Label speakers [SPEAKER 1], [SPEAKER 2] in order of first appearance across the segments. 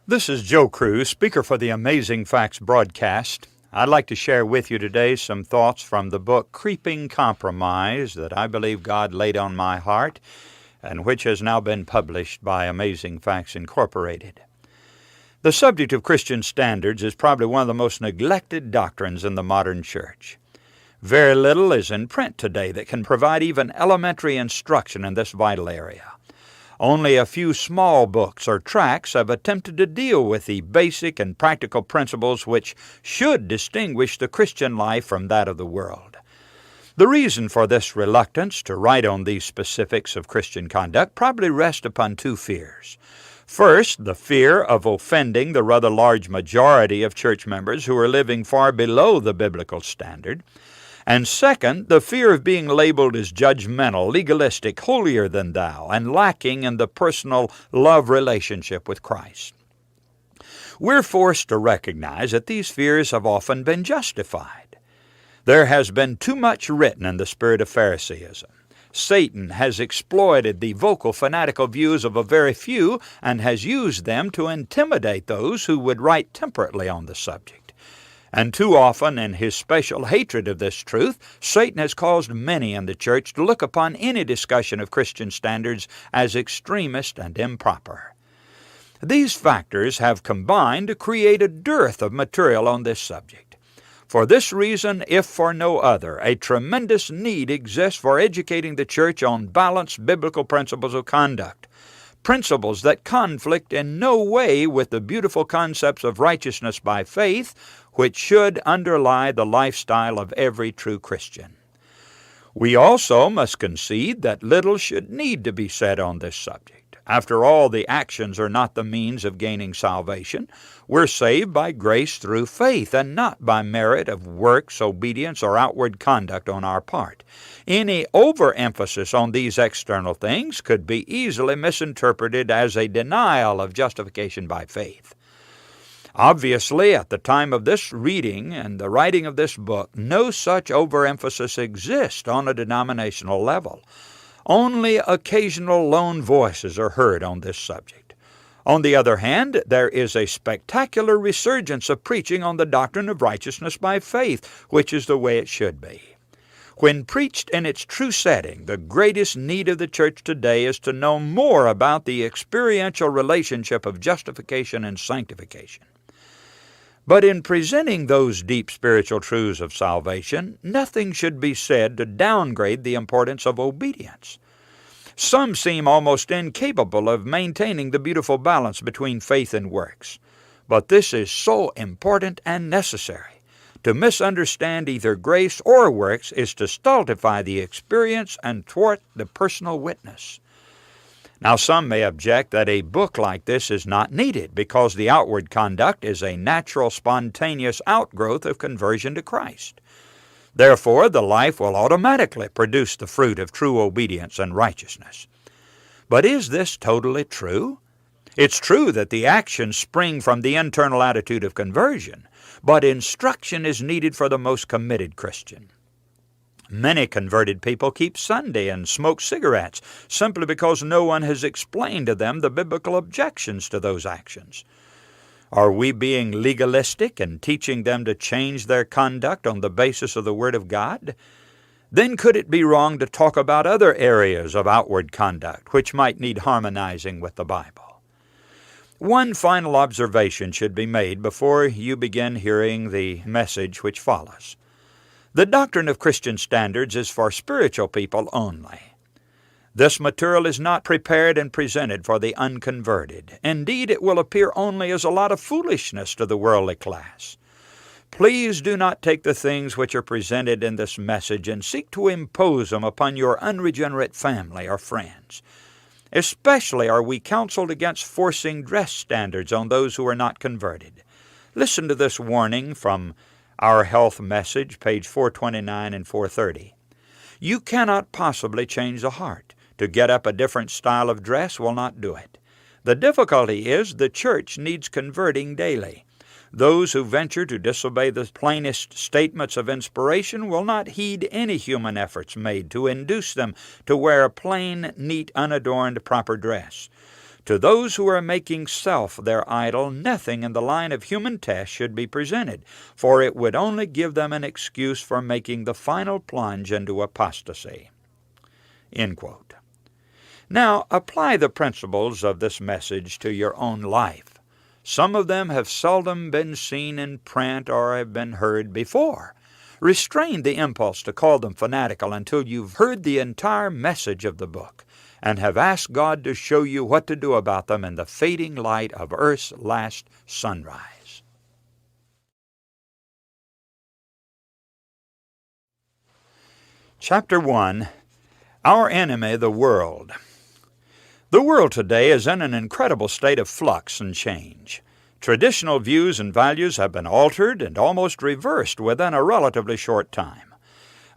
[SPEAKER 1] This is Joe Cruz, speaker for the Amazing Facts broadcast. I'd like to share with you today some thoughts from the book Creeping Compromise that I believe God laid on my heart and which has now been published by Amazing Facts Incorporated. The subject of Christian standards is probably one of the most neglected doctrines in the modern church. Very little is in print today that can provide even elementary instruction in this vital area. Only a few small books or tracts have attempted to deal with the basic and practical principles which should distinguish the Christian life from that of the world. The reason for this reluctance to write on these specifics of Christian conduct probably rests upon two fears. First, the fear of offending the rather large majority of church members who are living far below the biblical standard. And second, the fear of being labeled as judgmental, legalistic, holier than thou, and lacking in the personal love relationship with Christ. We're forced to recognize that these fears have often been justified. There has been too much written in the spirit of Pharisaism. Satan has exploited the vocal, fanatical views of a very few and has used them to intimidate those who would write temperately on the subject. And too often, in his special hatred of this truth, Satan has caused many in the church to look upon any discussion of Christian standards as extremist and improper. These factors have combined to create a dearth of material on this subject. For this reason, if for no other, a tremendous need exists for educating the church on balanced biblical principles of conduct. Principles that conflict in no way with the beautiful concepts of righteousness by faith, which should underlie the lifestyle of every true Christian. We also must concede that little should need to be said on this subject. After all, the actions are not the means of gaining salvation. We're saved by grace through faith and not by merit of works, obedience, or outward conduct on our part. Any overemphasis on these external things could be easily misinterpreted as a denial of justification by faith. Obviously, at the time of this reading and the writing of this book, no such overemphasis exists on a denominational level. Only occasional lone voices are heard on this subject. On the other hand, there is a spectacular resurgence of preaching on the doctrine of righteousness by faith, which is the way it should be. When preached in its true setting, the greatest need of the church today is to know more about the experiential relationship of justification and sanctification. But in presenting those deep spiritual truths of salvation, nothing should be said to downgrade the importance of obedience. Some seem almost incapable of maintaining the beautiful balance between faith and works. But this is so important and necessary. To misunderstand either grace or works is to stultify the experience and thwart the personal witness. Now, some may object that a book like this is not needed because the outward conduct is a natural, spontaneous outgrowth of conversion to Christ. Therefore, the life will automatically produce the fruit of true obedience and righteousness. But is this totally true? It's true that the actions spring from the internal attitude of conversion, but instruction is needed for the most committed Christian. Many converted people keep Sunday and smoke cigarettes simply because no one has explained to them the biblical objections to those actions. Are we being legalistic and teaching them to change their conduct on the basis of the Word of God? Then could it be wrong to talk about other areas of outward conduct which might need harmonizing with the Bible? One final observation should be made before you begin hearing the message which follows. The doctrine of Christian standards is for spiritual people only. This material is not prepared and presented for the unconverted. Indeed, it will appear only as a lot of foolishness to the worldly class. Please do not take the things which are presented in this message and seek to impose them upon your unregenerate family or friends. Especially are we counseled against forcing dress standards on those who are not converted. Listen to this warning from Our Health Message, page 429 and 430. You cannot possibly change the heart. To get up a different style of dress will not do it. The difficulty is the church needs converting daily. Those who venture to disobey the plainest statements of inspiration will not heed any human efforts made to induce them to wear a plain, neat, unadorned, proper dress. To those who are making self their idol, nothing in the line of human tests should be presented, for it would only give them an excuse for making the final plunge into apostasy." End quote. Now, apply the principles of this message to your own life. Some of them have seldom been seen in print or have been heard before. Restrain the impulse to call them fanatical until you've heard the entire message of the book and have asked God to show you what to do about them in the fading light of earth's last sunrise. Chapter 1, Our Enemy, the World. The world today is in an incredible state of flux and change. Traditional views and values have been altered and almost reversed within a relatively short time.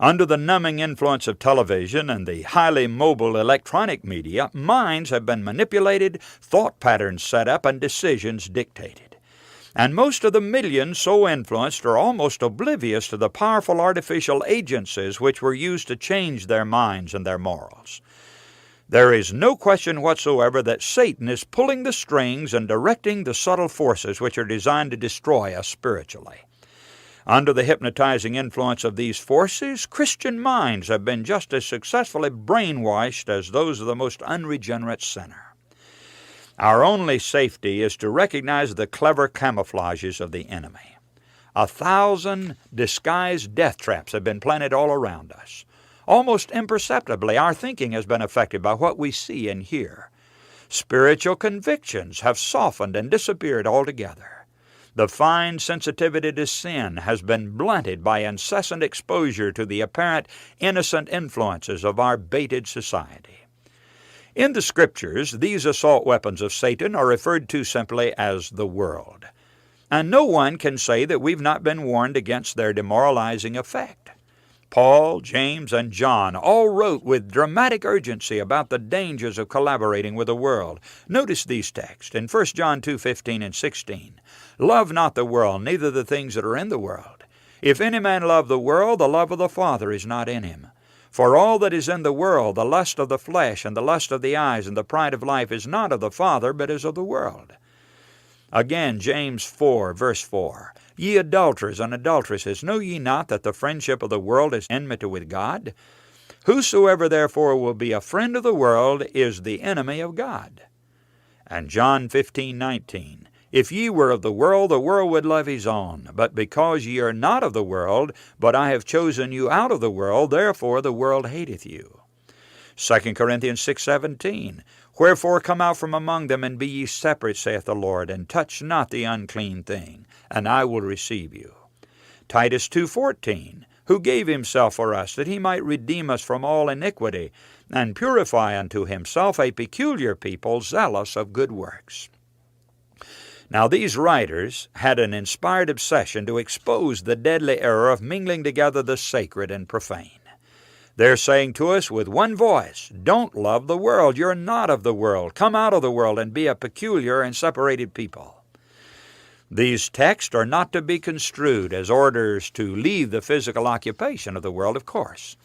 [SPEAKER 1] Under the numbing influence of television and the highly mobile electronic media, minds have been manipulated, thought patterns set up, and decisions dictated. And most of the millions so influenced are almost oblivious to the powerful artificial agencies which were used to change their minds and their morals. There is no question whatsoever that Satan is pulling the strings and directing the subtle forces which are designed to destroy us spiritually. Under the hypnotizing influence of these forces, Christian minds have been just as successfully brainwashed as those of the most unregenerate sinner. Our only safety is to recognize the clever camouflages of the enemy. 1,000 disguised death traps have been planted all around us. Almost imperceptibly, our thinking has been affected by what we see and hear. Spiritual convictions have softened and disappeared altogether. The fine sensitivity to sin has been blunted by incessant exposure to the apparent innocent influences of our baited society. In the Scriptures, these assault weapons of Satan are referred to simply as the world. And no one can say that we've not been warned against their demoralizing effect. Paul, James, and John all wrote with dramatic urgency about the dangers of collaborating with the world. Notice these texts in 1 John 2:15 and 16. "Love not the world, neither the things that are in the world. If any man love the world, the love of the Father is not in him. For all that is in the world, the lust of the flesh, and the lust of the eyes, and the pride of life, is not of the Father, but is of the world." Again, James 4, verse 4. "Ye adulterers and adulteresses, know ye not that the friendship of the world is enmity with God? Whosoever therefore will be a friend of the world is the enemy of God." And John 15:19. "If ye were of the world would love his own. But because ye are not of the world, but I have chosen you out of the world, therefore the world hateth you." 2 Corinthians 6:17. "Wherefore come out from among them, and be ye separate, saith the Lord, and touch not the unclean thing, and I will receive you." Titus 2:14. "Who gave himself for us, that he might redeem us from all iniquity, and purify unto himself a peculiar people, zealous of good works." Now these writers had an inspired obsession to expose the deadly error of mingling together the sacred and profane. They're saying to us with one voice, don't love the world. You're not of the world. Come out of the world and be a peculiar and separated people. These texts are not to be construed as orders to leave the physical occupation of the world, of course.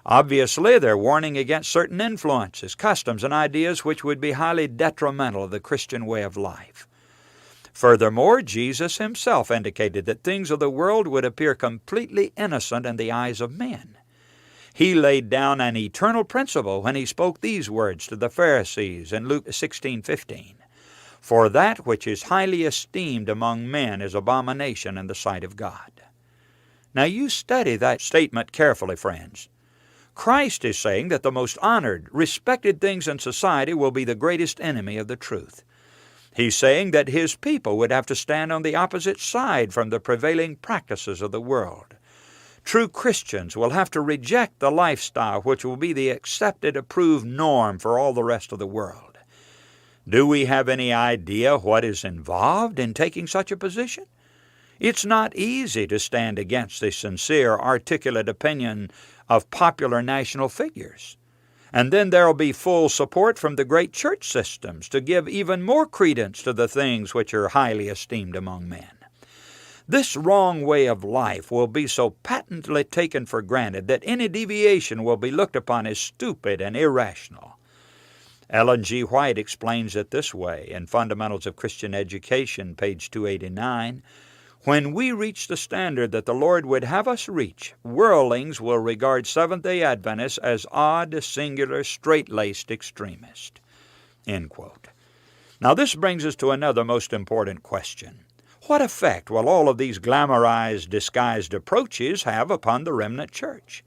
[SPEAKER 1] Obviously, they're warning against certain influences, customs, and ideas which would be highly detrimental of the Christian way of life. Furthermore, Jesus himself indicated that things of the world would appear completely innocent in the eyes of men. He laid down an eternal principle when he spoke these words to the Pharisees in Luke 16:15. "For that which is highly esteemed among men is abomination in the sight of God." Now you study that statement carefully, friends. Christ is saying that the most honored, respected things in society will be the greatest enemy of the truth. He's saying that his people would have to stand on the opposite side from the prevailing practices of the world. True Christians will have to reject the lifestyle which will be the accepted, approved norm for all the rest of the world. Do we have any idea what is involved in taking such a position? It's not easy to stand against the sincere, articulate opinion of popular national figures. And then there will be full support from the great church systems to give even more credence to the things which are highly esteemed among men. This wrong way of life will be so patently taken for granted that any deviation will be looked upon as stupid and irrational. Ellen G. White explains it this way in Fundamentals of Christian Education, page 289. When we reach the standard that the Lord would have us reach, worldlings will regard Seventh-day Adventists as odd, singular, straight-laced extremists. End quote. Now this brings us to another most important question. What effect will all of these glamorized, disguised approaches have upon the remnant church?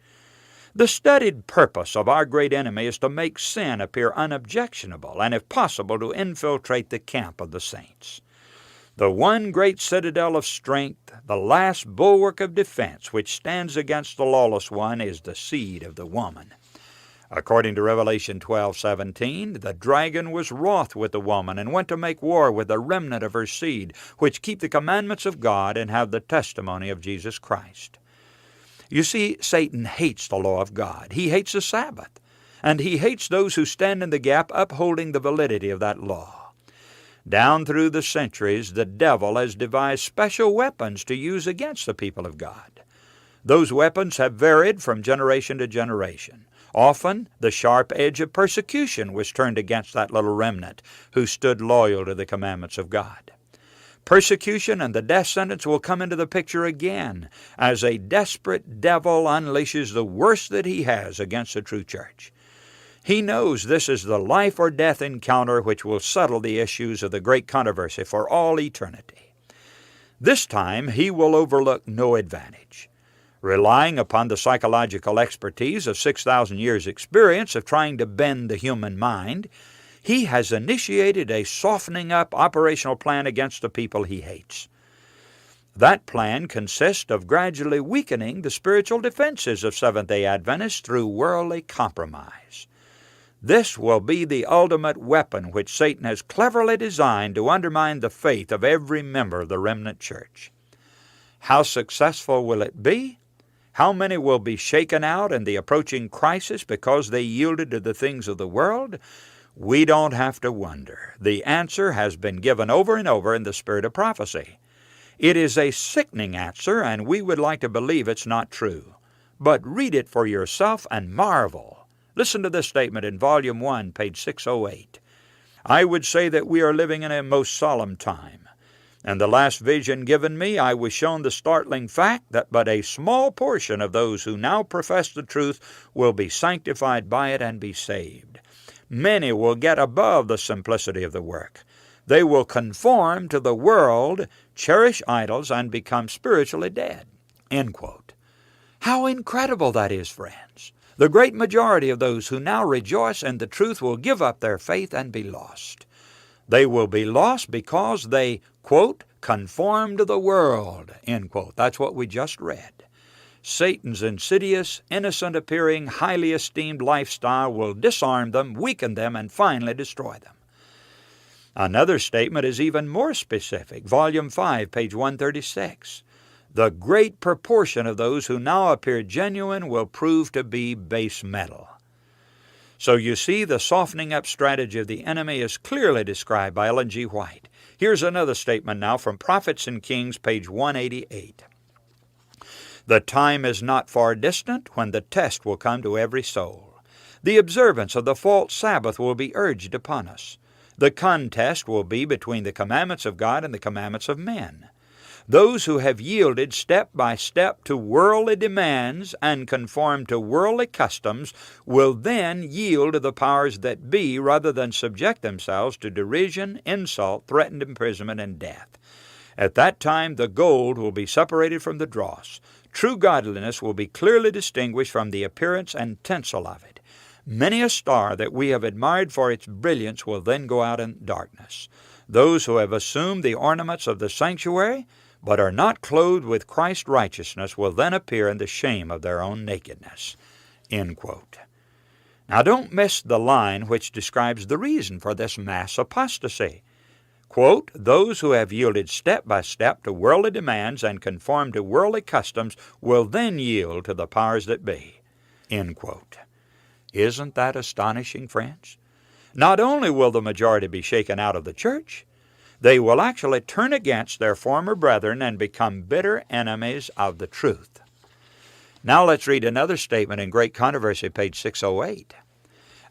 [SPEAKER 1] The studied purpose of our great enemy is to make sin appear unobjectionable and, if possible, to infiltrate the camp of the saints. The one great citadel of strength, the last bulwark of defense which stands against the lawless one, is the seed of the woman. According to Revelation 12:17, the dragon was wroth with the woman and went to make war with the remnant of her seed, which keep the commandments of God and have the testimony of Jesus Christ. You see, Satan hates the law of God. He hates the Sabbath, and he hates those who stand in the gap upholding the validity of that law. Down through the centuries, the devil has devised special weapons to use against the people of God. Those weapons have varied from generation to generation. Often, the sharp edge of persecution was turned against that little remnant who stood loyal to the commandments of God. Persecution and the death sentence will come into the picture again as a desperate devil unleashes the worst that he has against the true church. He knows this is the life or death encounter which will settle the issues of the great controversy for all eternity. This time he will overlook no advantage. Relying upon the psychological expertise of 6,000 years' experience of trying to bend the human mind, he has initiated a softening up operational plan against the people he hates. That plan consists of gradually weakening the spiritual defenses of Seventh-day Adventists through worldly compromise. This will be the ultimate weapon which Satan has cleverly designed to undermine the faith of every member of the remnant church. How successful will it be? How many will be shaken out in the approaching crisis because they yielded to the things of the world? We don't have to wonder. The answer has been given over and over in the spirit of prophecy. It is a sickening answer, and we would like to believe it's not true. But read it for yourself and marvel. Listen to this statement in Volume 1, page 608. I would say that we are living in a most solemn time. In the last vision given me, I was shown the startling fact that but a small portion of those who now profess the truth will be sanctified by it and be saved. Many will get above the simplicity of the work. They will conform to the world, cherish idols, and become spiritually dead. End quote. How incredible that is, friends. The great majority of those who now rejoice in the truth will give up their faith and be lost. They will be lost because they, quote, conform to the world, end quote. That's what we just read. Satan's insidious, innocent-appearing, highly esteemed lifestyle will disarm them, weaken them, and finally destroy them. Another statement is even more specific. Volume 5, page 136. The great proportion of those who now appear genuine will prove to be base metal. So you see, the softening up strategy of the enemy is clearly described by Ellen G. White. Here's another statement now from Prophets and Kings, page 188. The time is not far distant when the test will come to every soul. The observance of the false Sabbath will be urged upon us. The contest will be between the commandments of God and the commandments of men. Those who have yielded step by step to worldly demands and conformed to worldly customs will then yield to the powers that be rather than subject themselves to derision, insult, threatened imprisonment, and death. At that time the gold will be separated from the dross. True godliness will be clearly distinguished from the appearance and tinsel of it. Many a star that we have admired for its brilliance will then go out in darkness. Those who have assumed the ornaments of the sanctuary, but are not clothed with Christ's righteousness, will then appear in the shame of their own nakedness. End quote. Now don't miss the line which describes the reason for this mass apostasy. Quote, those who have yielded step by step to worldly demands and conformed to worldly customs will then yield to the powers that be. End quote. Isn't that astonishing, friends? Not only will the majority be shaken out of the church, they will actually turn against their former brethren and become bitter enemies of the truth. Now let's read another statement in Great Controversy, page 608.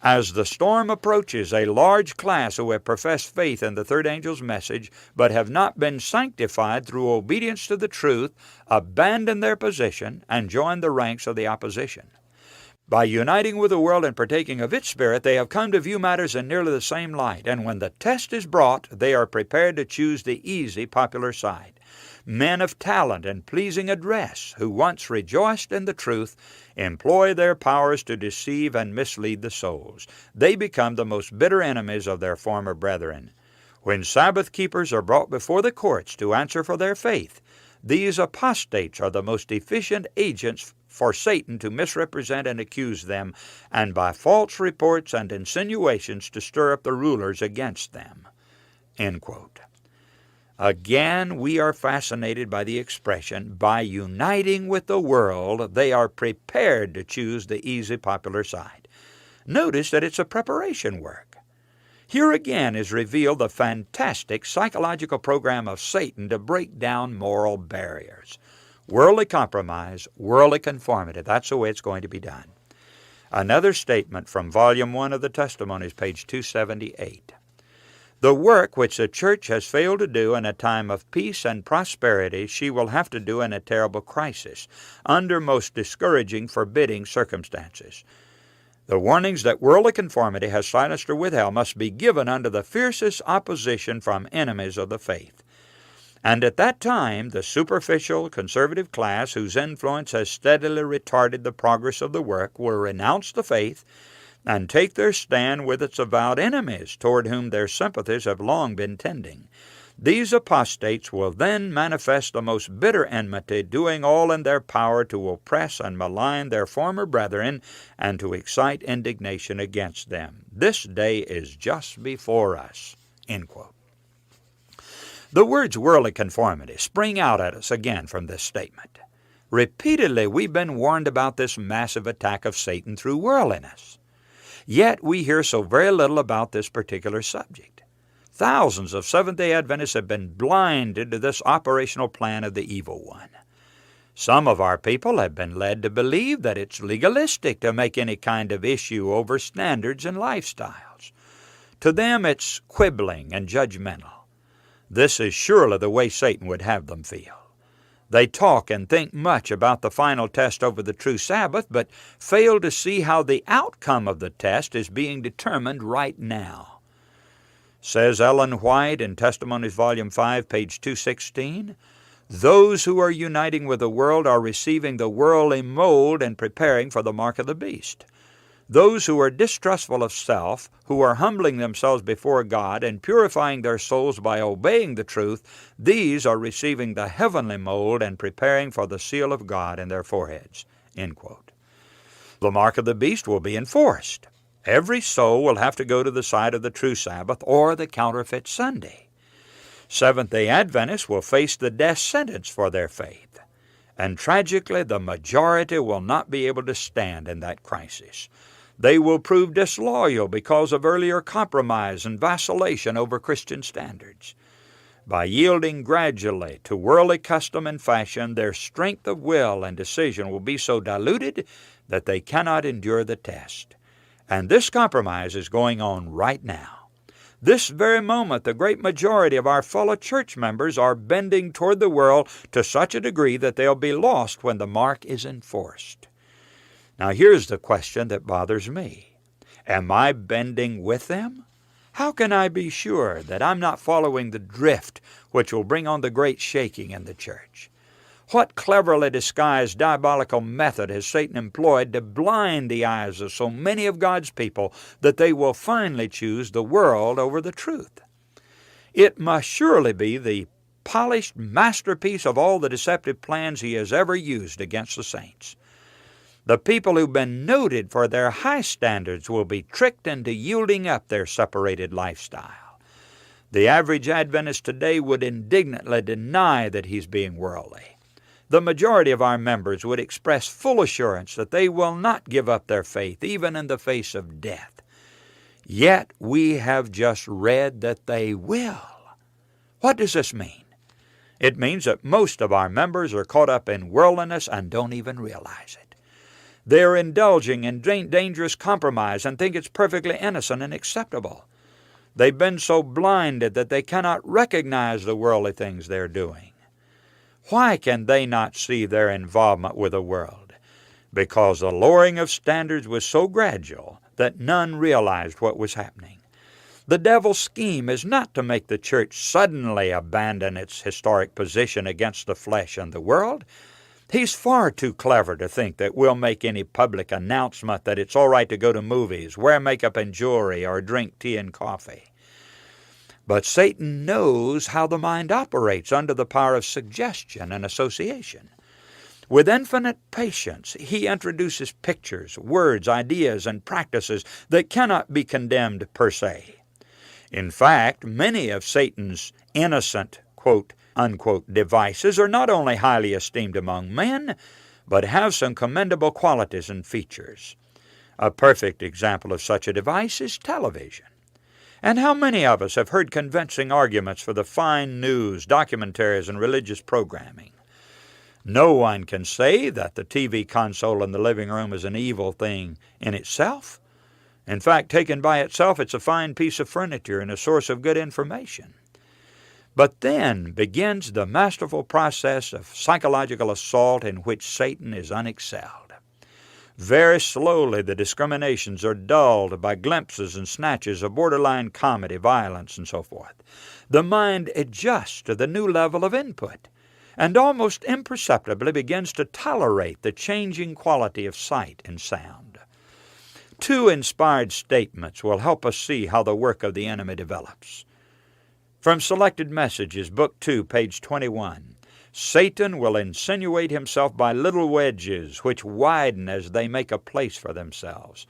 [SPEAKER 1] As the storm approaches, a large class who have professed faith in the third angel's message but have not been sanctified through obedience to the truth abandon their position and join the ranks of the opposition. By uniting with the world and partaking of its spirit, they have come to view matters in nearly the same light, and when the test is brought, they are prepared to choose the easy, popular side. Men of talent and pleasing address, who once rejoiced in the truth, employ their powers to deceive and mislead the souls. They become the most bitter enemies of their former brethren. When Sabbath keepers are brought before the courts to answer for their faith, these apostates are the most efficient agents for Satan to misrepresent and accuse them, and by false reports and insinuations to stir up the rulers against them." End quote. Again, we are fascinated by the expression, by uniting with the world, they are prepared to choose the easy, popular side. Notice that it's a preparation work. Here again is revealed the fantastic psychological program of Satan to break down moral barriers. Worldly compromise, worldly conformity, that's the way it's going to be done. Another statement from Volume 1 of the Testimonies, page 278. "The work which the church has failed to do in a time of peace and prosperity, she will have to do in a terrible crisis, under most discouraging, forbidding circumstances. The warnings that worldly conformity has silenced or withheld must be given under the fiercest opposition from enemies of the faith. And at that time, the superficial, conservative class, whose influence has steadily retarded the progress of the work, will renounce the faith and take their stand with its avowed enemies, toward whom their sympathies have long been tending. These apostates will then manifest the most bitter enmity, doing all in their power to oppress and malign their former brethren and to excite indignation against them. This day is just before us." End quote. The words worldly conformity spring out at us again from this statement. Repeatedly we've been warned about this massive attack of Satan through worldliness. Yet we hear so very little about this particular subject. Thousands of Seventh-day Adventists have been blinded to this operational plan of the evil one. Some of our people have been led to believe that it's legalistic to make any kind of issue over standards and lifestyles. To them it's quibbling and judgmental. This is surely the way Satan would have them feel. They talk and think much about the final test over the true Sabbath, but fail to see how the outcome of the test is being determined right now. Says Ellen White in Testimonies, Volume 5, page 216, "Those who are uniting with the world are receiving the worldly mold and preparing for the mark of the beast. Those who are distrustful of self, who are humbling themselves before God and purifying their souls by obeying the truth, these are receiving the heavenly mold and preparing for the seal of God in their foreheads." End quote. The mark of the beast will be enforced. Every soul will have to go to the side of the true Sabbath or the counterfeit Sunday. Seventh-day Adventists will face the death sentence for their faith. And tragically, the majority will not be able to stand in that crisis. They will prove disloyal because of earlier compromise and vacillation over Christian standards. By yielding gradually to worldly custom and fashion, their strength of will and decision will be so diluted that they cannot endure the test. And this compromise is going on right now. This very moment, the great majority of our fellow church members are bending toward the world to such a degree that they'll be lost when the mark is enforced. Now here's the question that bothers me. Am I bending with them? How can I be sure that I'm not following the drift which will bring on the great shaking in the church? What cleverly disguised diabolical method has Satan employed to blind the eyes of so many of God's people that they will finally choose the world over the truth? It must surely be the polished masterpiece of all the deceptive plans he has ever used against the saints. The people who've been noted for their high standards will be tricked into yielding up their separated lifestyle. The average Adventist today would indignantly deny that he's being worldly. The majority of our members would express full assurance that they will not give up their faith, even in the face of death. Yet we have just read that they will. What does this mean? It means that most of our members are caught up in worldliness and don't even realize it. They are indulging in dangerous compromise and think it's perfectly innocent and acceptable. They've been so blinded that they cannot recognize the worldly things they're doing. Why can they not see their involvement with the world? Because the lowering of standards was so gradual that none realized what was happening. The devil's scheme is not to make the church suddenly abandon its historic position against the flesh and the world. He's far too clever to think that we'll make any public announcement that it's all right to go to movies, wear makeup and jewelry, or drink tea and coffee. But Satan knows how the mind operates under the power of suggestion and association. With infinite patience, he introduces pictures, words, ideas, and practices that cannot be condemned per se. In fact, many of Satan's innocent, quote, unquote, devices are not only highly esteemed among men, but have some commendable qualities and features. A perfect example of such a device is television. And how many of us have heard convincing arguments for the fine news, documentaries, and religious programming? No one can say that the TV console in the living room is an evil thing in itself. In fact, taken by itself, it's a fine piece of furniture and a source of good information. But then begins the masterful process of psychological assault in which Satan is unexcelled. Very slowly the discriminations are dulled by glimpses and snatches of borderline comedy, violence, and so forth. The mind adjusts to the new level of input and almost imperceptibly begins to tolerate the changing quality of sight and sound. Two inspired statements will help us see how the work of the enemy develops. From Selected Messages, Book 2, page 21, Satan will insinuate himself by little wedges which widen as they make a place for themselves.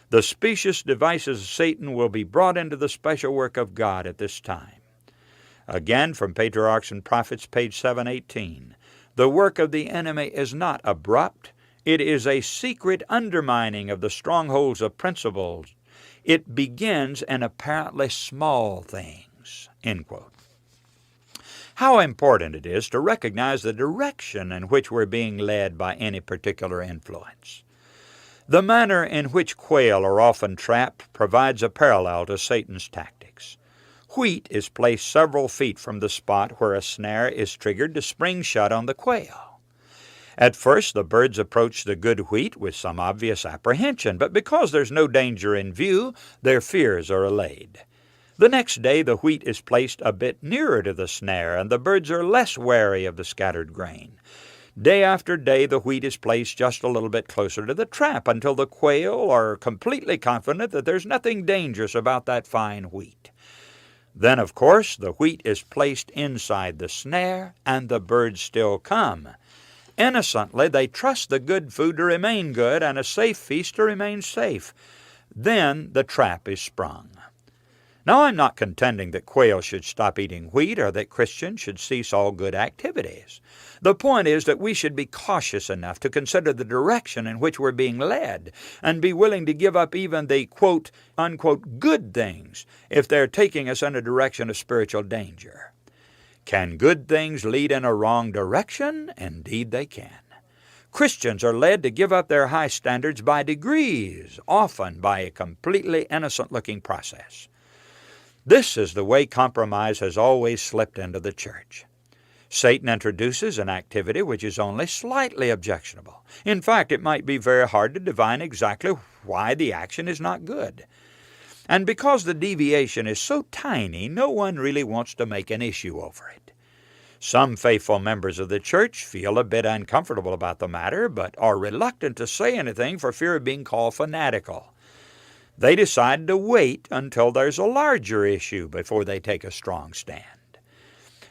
[SPEAKER 1] The specious devices of Satan will be brought into the special work of God at this time. Again, from Patriarchs and Prophets, page 718, the work of the enemy is not abrupt. It is a secret undermining of the strongholds of principles. It begins in apparently small things. End quote. How important it is to recognize the direction in which we're being led by any particular influence. The manner in which quail are often trapped provides a parallel to Satan's tactics. Wheat is placed several feet from the spot where a snare is triggered to spring shut on the quail. At first, the birds approach the good wheat with some obvious apprehension, but because there's no danger in view, their fears are allayed. The next day, the wheat is placed a bit nearer to the snare, and the birds are less wary of the scattered grain. Day after day, the wheat is placed just a little bit closer to the trap until the quail are completely confident that there's nothing dangerous about that fine wheat. Then, of course, the wheat is placed inside the snare, and the birds still come. Innocently, they trust the good food to remain good and a safe feast to remain safe. Then the trap is sprung. Now, I'm not contending that quail should stop eating wheat or that Christians should cease all good activities. The point is that we should be cautious enough to consider the direction in which we're being led and be willing to give up even the quote, unquote, good things if they're taking us in a direction of spiritual danger. Can good things lead in a wrong direction? Indeed they can. Christians are led to give up their high standards by degrees, often by a completely innocent-looking process. This is the way compromise has always slipped into the church. Satan introduces an activity which is only slightly objectionable. In fact, it might be very hard to divine exactly why the action is not good. And because the deviation is so tiny, no one really wants to make an issue over it. Some faithful members of the church feel a bit uncomfortable about the matter, but are reluctant to say anything for fear of being called fanatical. They decide to wait until there's a larger issue before they take a strong stand.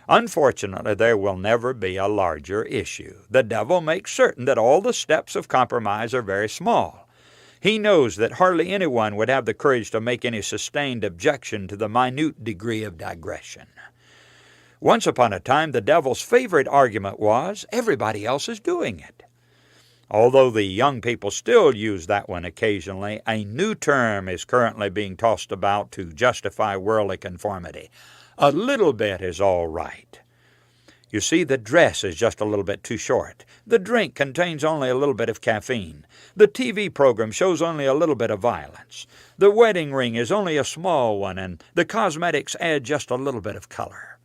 [SPEAKER 1] Unfortunately, there will never be a larger issue. The devil makes certain that all the steps of compromise are very small. He knows that hardly anyone would have the courage to make any sustained objection to the minute degree of digression. Once upon a time, the devil's favorite argument was, everybody else is doing it. Although the young people still use that one occasionally, a new term is currently being tossed about to justify worldly conformity. A little bit is all right. You see, the dress is just a little bit too short. The drink contains only a little bit of caffeine. The TV program shows only a little bit of violence. The wedding ring is only a small one, and the cosmetics add just a little bit of color.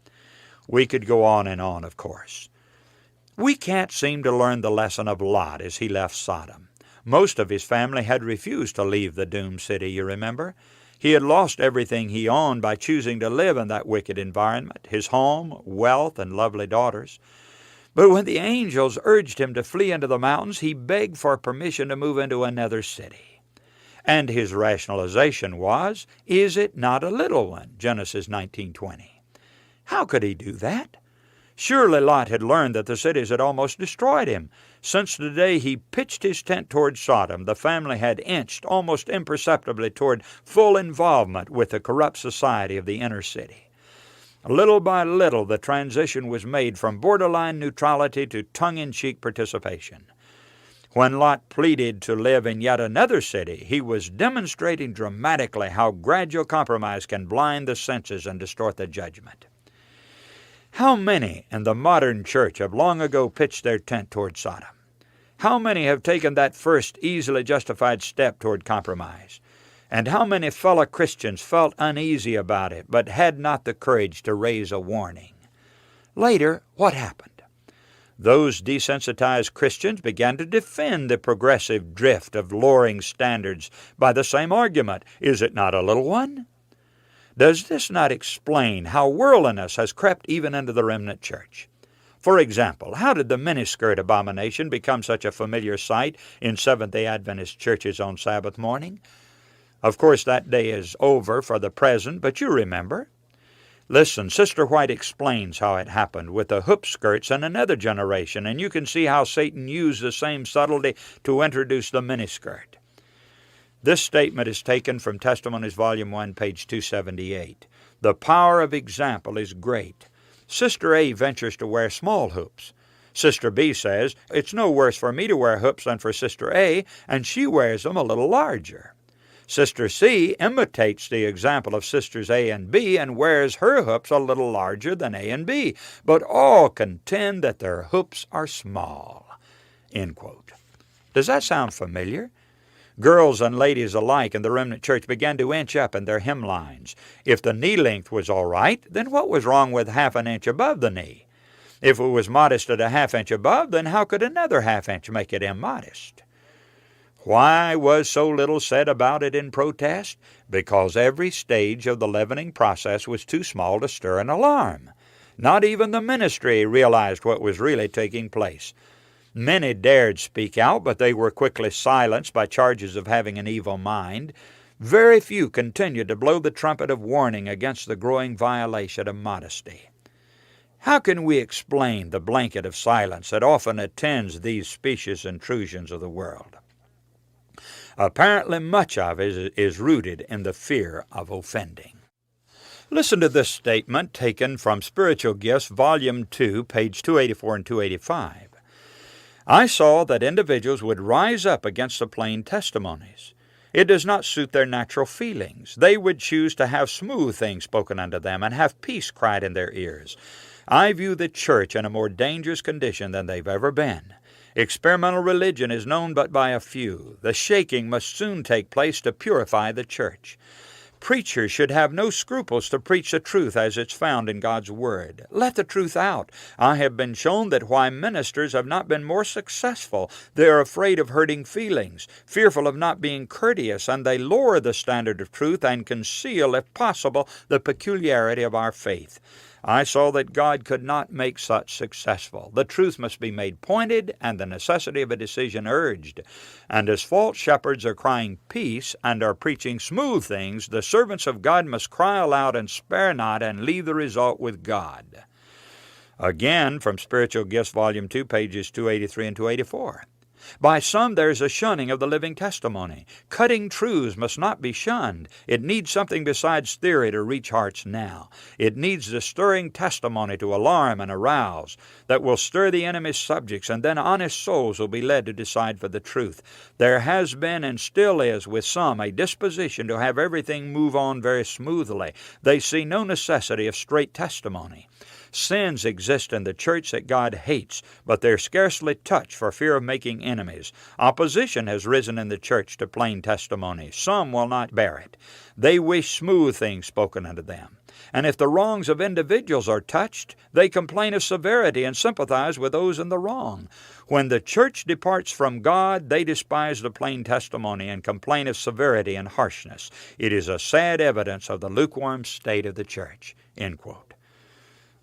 [SPEAKER 1] We could go on and on, of course. We can't seem to learn the lesson of Lot as he left Sodom. Most of his family had refused to leave the doomed city, you remember? He had lost everything he owned by choosing to live in that wicked environment, his home, wealth, and lovely daughters. But when the angels urged him to flee into the mountains, he begged for permission to move into another city. And his rationalization was, "Is it not a little one?" Genesis 19:20. How could he do that? Surely Lot had learned that the cities had almost destroyed him. Since the day he pitched his tent toward Sodom, the family had inched almost imperceptibly toward full involvement with the corrupt society of the inner city. Little by little, the transition was made from borderline neutrality to tongue-in-cheek participation. When Lot pleaded to live in yet another city, he was demonstrating dramatically how gradual compromise can blind the senses and distort the judgment. How many in the modern church have long ago pitched their tent toward Sodom? How many have taken that first easily justified step toward compromise? And how many fellow Christians felt uneasy about it but had not the courage to raise a warning? Later, what happened? Those desensitized Christians began to defend the progressive drift of lowering standards by the same argument, "Is it not a little one?" Does this not explain how worldliness has crept even into the remnant church? For example, how did the miniskirt abomination become such a familiar sight in Seventh-day Adventist churches on Sabbath morning? Of course, that day is over for the present, but you remember. Listen, Sister White explains how it happened with the hoop skirts in another generation, and you can see how Satan used the same subtlety to introduce the miniskirt. This statement is taken from Testimonies, Volume 1, page 278. The power of example is great. Sister A ventures to wear small hoops. Sister B says, "It's no worse for me to wear hoops than for Sister A, and she wears them a little larger." Sister C imitates the example of Sisters A and B and wears her hoops a little larger than A and B, but all contend that their hoops are small. End quote. Does that sound familiar? Girls and ladies alike in the remnant church began to inch up in their hemlines. If the knee length was all right, then what was wrong with half an inch above the knee? If it was modest at a half inch above, then how could another half inch make it immodest? Why was so little said about it in protest? Because every stage of the leavening process was too small to stir an alarm. Not even the ministry realized what was really taking place. Many dared speak out, but they were quickly silenced by charges of having an evil mind. Very few continued to blow the trumpet of warning against the growing violation of modesty. How can we explain the blanket of silence that often attends these specious intrusions of the world? Apparently much of it is rooted in the fear of offending. Listen to this statement taken from Spiritual Gifts, Volume 2, page 284 and 285. I saw that individuals would rise up against the plain testimonies. It does not suit their natural feelings. They would choose to have smooth things spoken unto them and have peace cried in their ears. I view the church in a more dangerous condition than they've ever been. Experimental religion is known but by a few. The shaking must soon take place to purify the church. Preachers should have no scruples to preach the truth as it's found in God's Word. Let the truth out. I have been shown that why ministers have not been more successful, they are afraid of hurting feelings, fearful of not being courteous, and they lower the standard of truth and conceal, if possible, the peculiarity of our faith. I saw that God could not make such successful. The truth must be made pointed and the necessity of a decision urged. And as false shepherds are crying peace and are preaching smooth things, the servants of God must cry aloud and spare not and leave the result with God. Again, from Spiritual Gifts, Volume 2, pages 283 and 284. By some there is a shunning of the living testimony. Cutting truths must not be shunned. It needs something besides theory to reach hearts now. It needs the stirring testimony to alarm and arouse that will stir the enemy's subjects, and then honest souls will be led to decide for the truth. There has been and still is with some a disposition to have everything move on very smoothly. They see no necessity of straight testimony. Sins exist in the church that God hates, but they're scarcely touched for fear of making enemies. Opposition has risen in the church to plain testimony. Some will not bear it. They wish smooth things spoken unto them. And if the wrongs of individuals are touched, they complain of severity and sympathize with those in the wrong. When the church departs from God, they despise the plain testimony and complain of severity and harshness. It is a sad evidence of the lukewarm state of the church." End quote.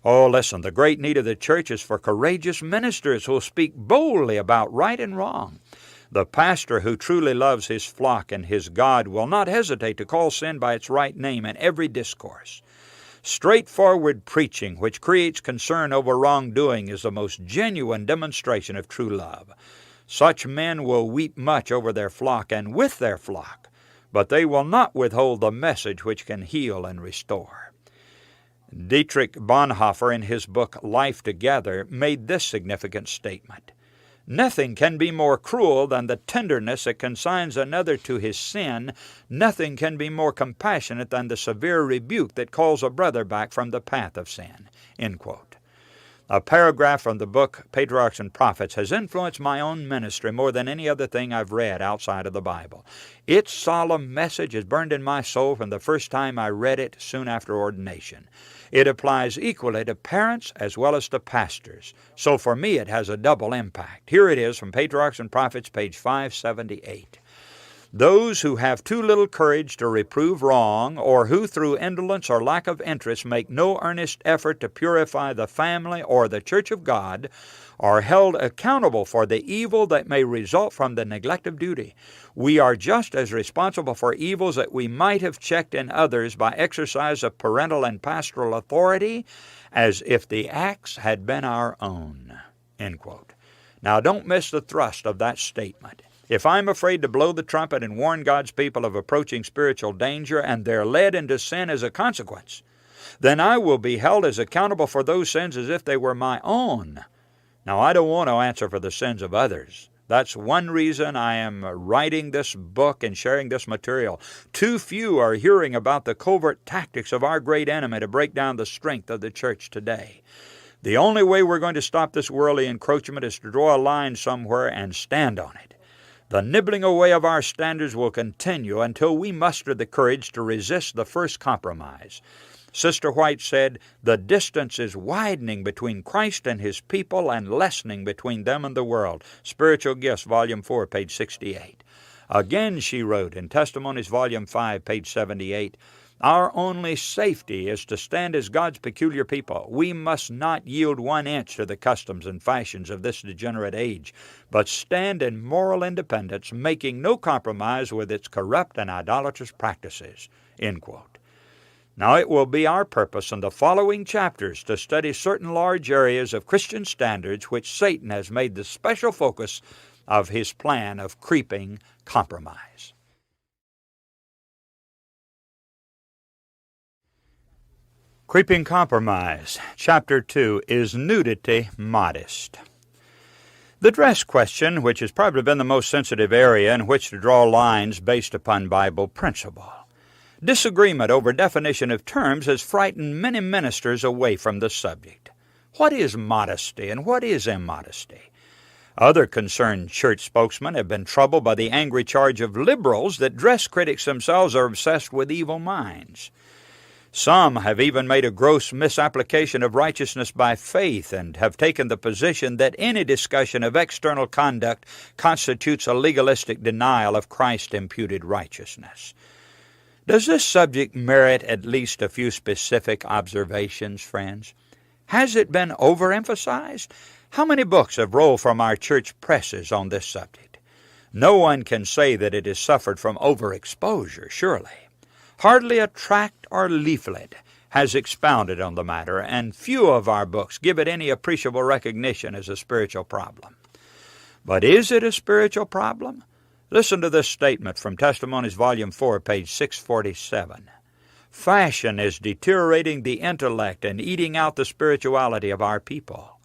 [SPEAKER 1] Oh, listen, the great need of the church is for courageous ministers who will speak boldly about right and wrong. The pastor who truly loves his flock and his God will not hesitate to call sin by its right name in every discourse. Straightforward preaching, which creates concern over wrongdoing, is the most genuine demonstration of true love. Such men will weep much over their flock and with their flock, but they will not withhold the message which can heal and restore. Dietrich Bonhoeffer, in his book Life Together, made this significant statement: "Nothing can be more cruel than the tenderness that consigns another to his sin. Nothing can be more compassionate than the severe rebuke that calls a brother back from the path of sin." End quote. A paragraph from the book Patriarchs and Prophets has influenced my own ministry more than any other thing I've read outside of the Bible. Its solemn message is burned in my soul from the first time I read it soon after ordination. It applies equally to parents as well as to pastors. So for me it has a double impact. Here it is from Patriarchs and Prophets, page 578. "Those who have too little courage to reprove wrong, or who through indolence or lack of interest make no earnest effort to purify the family or the church of God, are held accountable for the evil that may result from the neglect of duty. We are just as responsible for evils that we might have checked in others by exercise of parental and pastoral authority as if the acts had been our own." End quote. Now don't miss the thrust of that statement. If I'm afraid to blow the trumpet and warn God's people of approaching spiritual danger and they're led into sin as a consequence, then I will be held as accountable for those sins as if they were my own. Now, I don't want to answer for the sins of others. That's one reason I am writing this book and sharing this material. Too few are hearing about the covert tactics of our great enemy to break down the strength of the church today. The only way we're going to stop this worldly encroachment is to draw a line somewhere and stand on it. The nibbling away of our standards will continue until we muster the courage to resist the first compromise. Sister White said, "The distance is widening between Christ and His people and lessening between them and the world." Spiritual Gifts, Volume 4, page 68. Again, she wrote in Testimonies, Volume 5, page 78, "Our only safety is to stand as God's peculiar people. We must not yield 1 inch to the customs and fashions of this degenerate age, but stand in moral independence, making no compromise with its corrupt and idolatrous practices." End quote. Now it will be our purpose in the following chapters to study certain large areas of Christian standards which Satan has made the special focus of his plan of creeping compromise. Creeping compromise. Chapter 2, Is Nudity Modest? The dress question, which has probably been the most sensitive area in which to draw lines based upon Bible principle. Disagreement over definition of terms has frightened many ministers away from the subject. What is modesty and what is immodesty? Other concerned church spokesmen have been troubled by the angry charge of liberals that dress critics themselves are obsessed with evil minds. Some have even made a gross misapplication of righteousness by faith and have taken the position that any discussion of external conduct constitutes a legalistic denial of Christ's imputed righteousness. Does this subject merit at least a few specific observations, friends? Has it been overemphasized? How many books have rolled from our church presses on this subject? No one can say that it has suffered from overexposure, surely. Hardly a tract or leaflet has expounded on the matter, and few of our books give it any appreciable recognition as a spiritual problem. But is it a spiritual problem? Listen to this statement from Testimonies, Volume 4, page 647. "Fashion is deteriorating the intellect and eating out the spirituality of our people.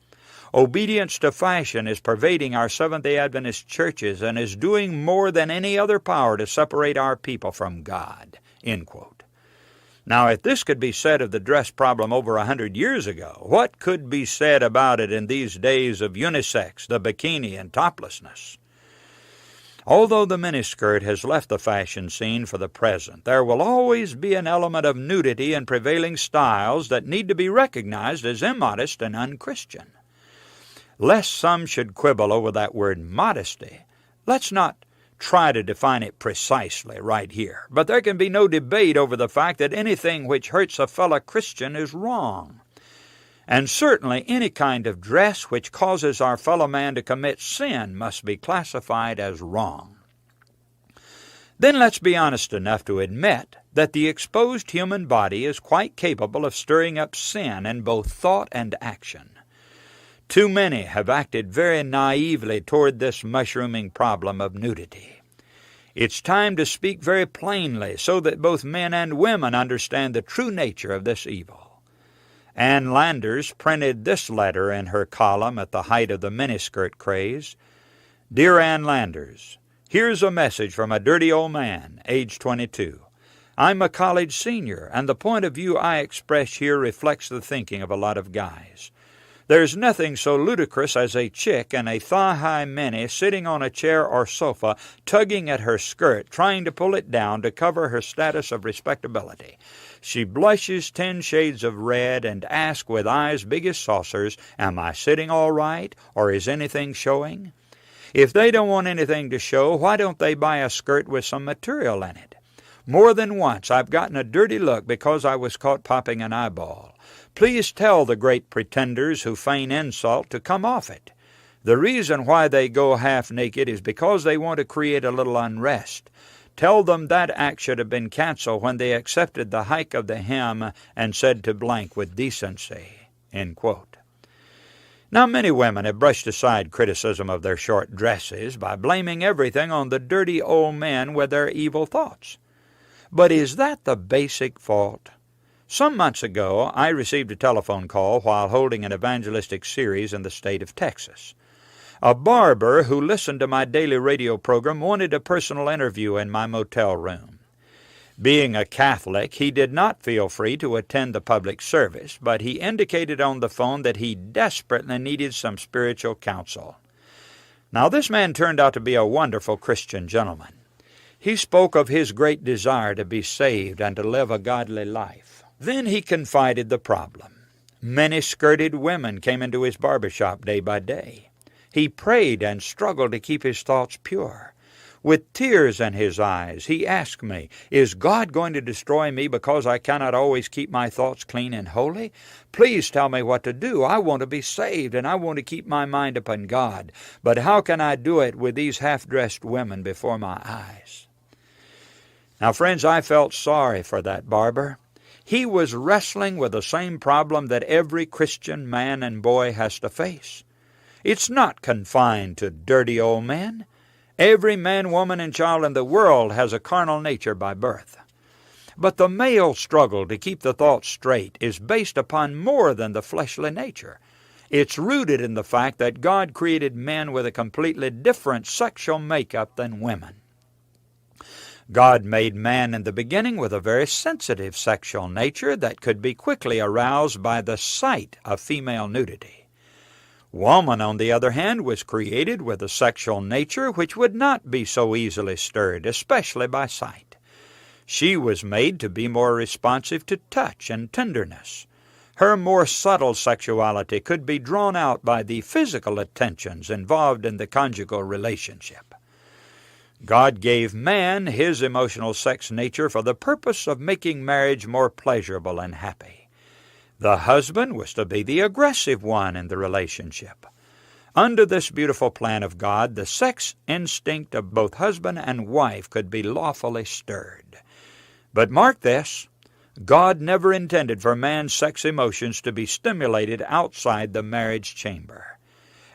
[SPEAKER 1] Obedience to fashion is pervading our Seventh-day Adventist churches and is doing more than any other power to separate our people from God." End quote. Now, if this could be said of the dress problem over 100 years ago, what could be said about it in these days of unisex, the bikini, and toplessness? Although the miniskirt has left the fashion scene for the present, there will always be an element of nudity in prevailing styles that need to be recognized as immodest and unchristian. Lest some should quibble over that word modesty, let's not try to define it precisely right here. But there can be no debate over the fact that anything which hurts a fellow Christian is wrong. And certainly any kind of dress which causes our fellow man to commit sin must be classified as wrong. Then let's be honest enough to admit that the exposed human body is quite capable of stirring up sin in both thought and action. Too many have acted very naively toward this mushrooming problem of nudity. It's time to speak very plainly so that both men and women understand the true nature of this evil. Ann Landers printed this letter in her column at the height of the miniskirt craze. Dear Ann Landers, here's a message from a dirty old man, age 22. I'm a college senior, and the point of view I express here reflects the thinking of a lot of guys. There's nothing so ludicrous as a chick in a thigh-high mini sitting on a chair or sofa, tugging at her skirt, trying to pull it down to cover her status of respectability. She blushes 10 shades of red and asks with eyes big as saucers, am I sitting all right, or is anything showing? If they don't want anything to show, why don't they buy a skirt with some material in it? More than once I've gotten a dirty look because I was caught popping an eyeball. Please tell the great pretenders who feign insult to come off it. The reason why they go half naked is because they want to create a little unrest. Tell them that act should have been canceled when they accepted the hike of the hem and said to blank with decency." End quote. Now, many women have brushed aside criticism of their short dresses by blaming everything on the dirty old men with their evil thoughts. But is that the basic fault? Some months ago, I received a telephone call while holding an evangelistic series in the state of Texas. A barber who listened to my daily radio program wanted a personal interview in my motel room. Being a Catholic, he did not feel free to attend the public service, but he indicated on the phone that he desperately needed some spiritual counsel. Now, this man turned out to be a wonderful Christian gentleman. He spoke of his great desire to be saved and to live a godly life. Then he confided the problem. Many skirted women came into his barbershop day by day. He prayed and struggled to keep his thoughts pure. With tears in his eyes, he asked me, "Is God going to destroy me because I cannot always keep my thoughts clean and holy? Please tell me what to do. I want to be saved, and I want to keep my mind upon God. But how can I do it with these half-dressed women before my eyes?" Now, friends, I felt sorry for that barber. He was wrestling with the same problem that every Christian man and boy has to face. It's not confined to dirty old men. Every man, woman, and child in the world has a carnal nature by birth. But the male struggle to keep the thoughts straight is based upon more than the fleshly nature. It's rooted in the fact that God created men with a completely different sexual makeup than women. God made man in the beginning with a very sensitive sexual nature that could be quickly aroused by the sight of female nudity. Woman, on the other hand, was created with a sexual nature which would not be so easily stirred, especially by sight. She was made to be more responsive to touch and tenderness. Her more subtle sexuality could be drawn out by the physical attentions involved in the conjugal relationship. God gave man his emotional sex nature for the purpose of making marriage more pleasurable and happy. The husband was to be the aggressive one in the relationship. Under this beautiful plan of God, the sex instinct of both husband and wife could be lawfully stirred. But mark this, God never intended for man's sex emotions to be stimulated outside the marriage chamber.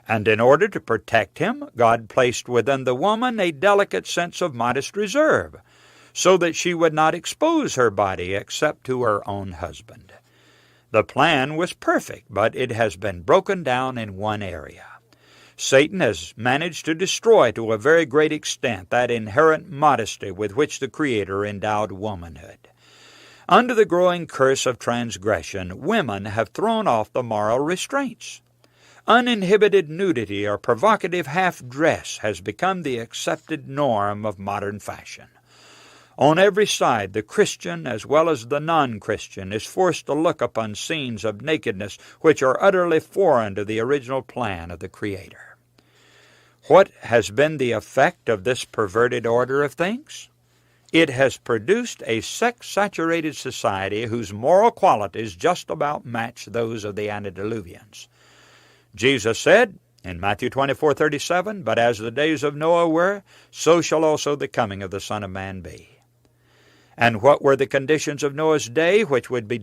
[SPEAKER 1] And in order to protect him, God placed within the woman a delicate sense of modest reserve, so that she would not expose her body except to her own husband. The plan was perfect, but it has been broken down in one area. Satan has managed to destroy to a very great extent that inherent modesty with which the Creator endowed womanhood. Under the growing curse of transgression, women have thrown off the moral restraints. Uninhibited nudity or provocative half-dress has become the accepted norm of modern fashion. On every side, the Christian as well as the non-Christian is forced to look upon scenes of nakedness which are utterly foreign to the original plan of the Creator. What has been the effect of this perverted order of things? It has produced a sex-saturated society whose moral qualities just about match those of the antediluvians. Jesus said in Matthew 24:37, "But as the days of Noah were, so shall also the coming of the Son of Man be." And what were the conditions of Noah's day which would be